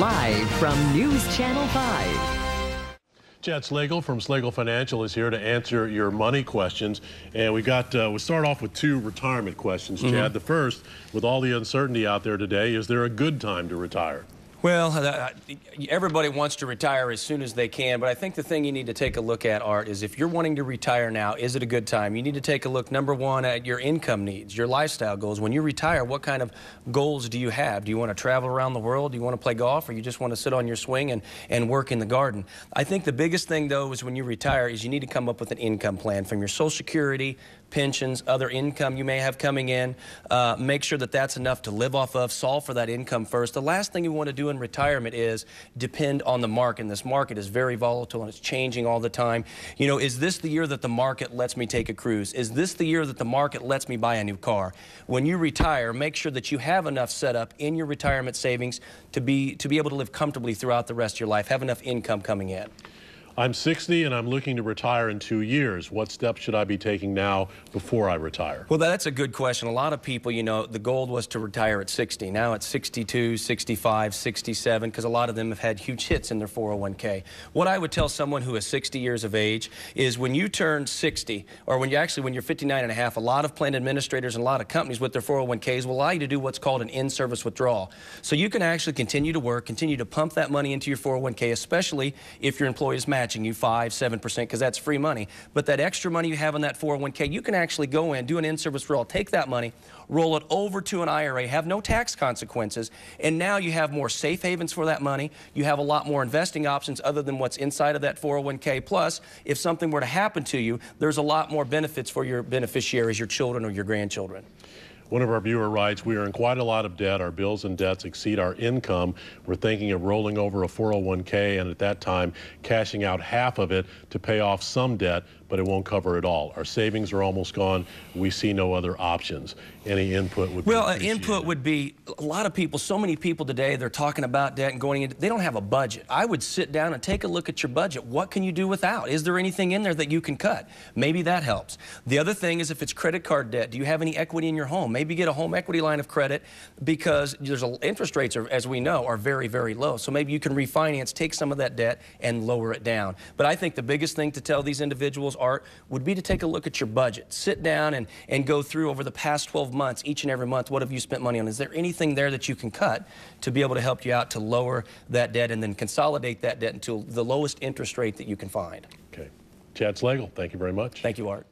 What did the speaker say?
Live from News Channel 5. Chad Slagle from Slagle Financial is here to answer your money questions. And we'll start off with two retirement questions, Chad. The first, with all the uncertainty out there today, is there a good time to retire? Well, everybody wants to retire as soon as they can, but I think the thing you need to take a look at, Art, is if you're wanting to retire now, is it a good time? You need to take a look, number one, at your income needs, your lifestyle goals. When you retire, what kind of goals do you have? Do you want to travel around the world? Do you want to play golf? Or you just want to sit on your swing and work in the garden? I think the biggest thing, though, is when you retire is you need to come up with an income plan from your Social Security, pensions, other income you may have coming in. Make sure that that's enough to live off of. Solve for that income first. The last thing you want to do in retirement is depend on the market. And this market is very volatile and it's changing all the time. You know, is this the year that the market lets me take a cruise? Is this the year that the market lets me buy a new car? When you retire, make sure that you have enough set up in your retirement savings to be able to live comfortably throughout the rest of your life. Have enough income coming in. I'm 60 and I'm looking to retire in 2 years. What steps should I be taking now before I retire? Well, that's a good question. A lot of people, you know, the goal was to retire at 60. Now it's 62, 65, 67, because a lot of them have had huge hits in their 401k. What I would tell someone who is 60 years of age is when you turn 60, or when you're 59 and a half, a lot of plan administrators and a lot of companies with their 401ks will allow you to do what's called an in-service withdrawal. So you can actually continue to work, continue to pump that money into your 401k, especially if your employer is matching you 5-7%, because that's free money. But that extra money you have in that 401k, you can actually go in, do an in-service withdrawal, take that money, roll it over to an IRA, have no tax consequences, and now you have more safe havens for that money. You have a lot more investing options other than what's inside of that 401k. Plus, if something were to happen to you, there's a lot more benefits for your beneficiaries, your children or your grandchildren. One of our viewer writes, we are in quite a lot of debt. Our bills and debts exceed our income. We're thinking of rolling over a 401k and at that time cashing out half of it to pay off some debt, but it won't cover it all. Our savings are almost gone. We see no other options. Any input would be appreciated. Input would be, a lot of people, so many people today, they're talking about debt and going into, they don't have a budget. I would sit down and take a look at your budget. What can you do without? Is there anything in there that you can cut? Maybe that helps. The other thing is if it's credit card debt, do you have any equity in your home? Maybe get a home equity line of credit, because interest rates, as we know, are very, very low. So maybe you can refinance, take some of that debt and lower it down. But I think the biggest thing to tell these individuals, Art, would be to take a look at your budget. Sit down and go through over the past 12 months, each and every month, what have you spent money on? Is there anything there that you can cut to be able to help you out to lower that debt and then consolidate that debt into the lowest interest rate that you can find? Okay. Chad Slagle, thank you very much. Thank you, Art.